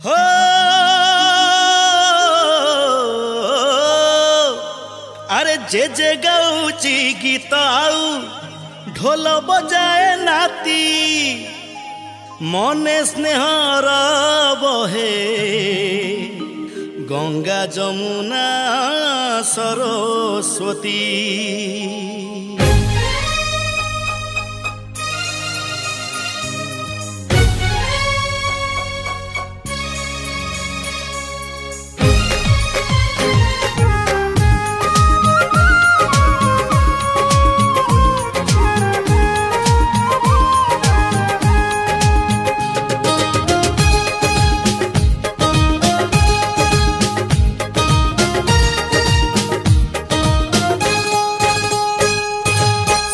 हो अरे जे गाउची गीत आउ ढोल बजाए नाती मने स्नेहर बहे गंगा जमुना सरस्वती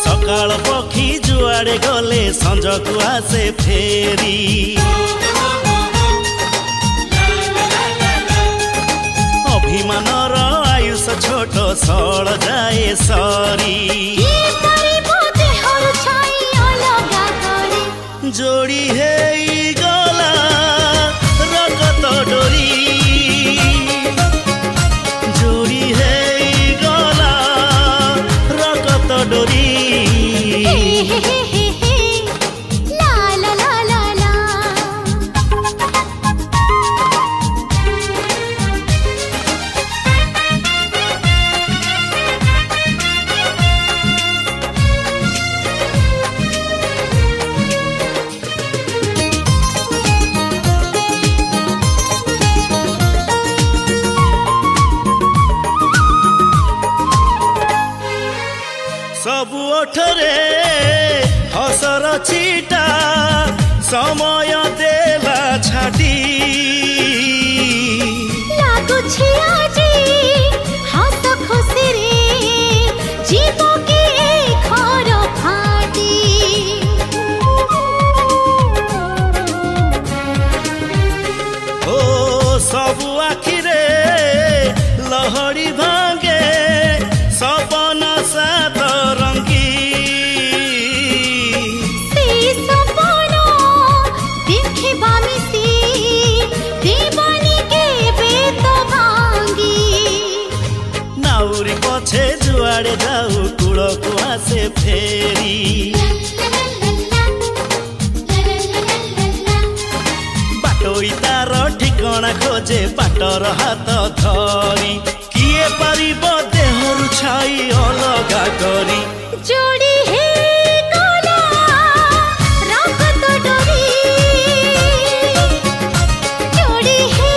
सकाळ पक्षी जुआड़े गले संजकु आसे फेरी अभिमानर आयुष छोट सळ जाए सरी जोड़ी हे गला रगत डोरी जोड़ी हे गला रगत डोरी सबु ओठरे हसर छिटा समय देला छाटी लागुछि आजी हस खुशी रे जीव के खर फाटी ओ सबु आखिरे लहड़ी भांगे सपन सात रंगी नाउरी पछे जुआड़े जाऊ कूल को आसे फेरी बाटोई तार ठिकଣା खोजे बाटर हाथ धरी किए पारिब देहरु छाई अलगा करी जोड़ी हे गला रगत डोरी जोड़ी हे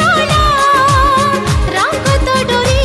गला रगत डोरी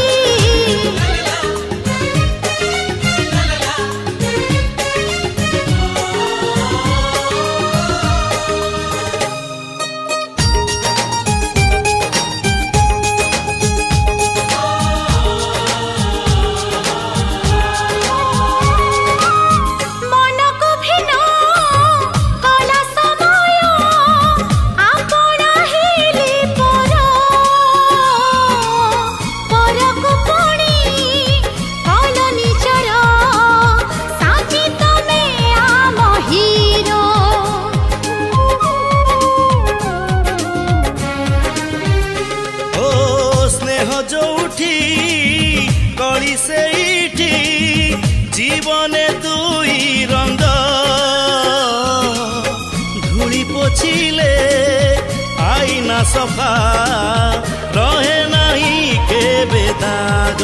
जो उठी कली से जीवने दुई रंग धूली पोछिले आईना सफा रहे नहीं केबे दाग।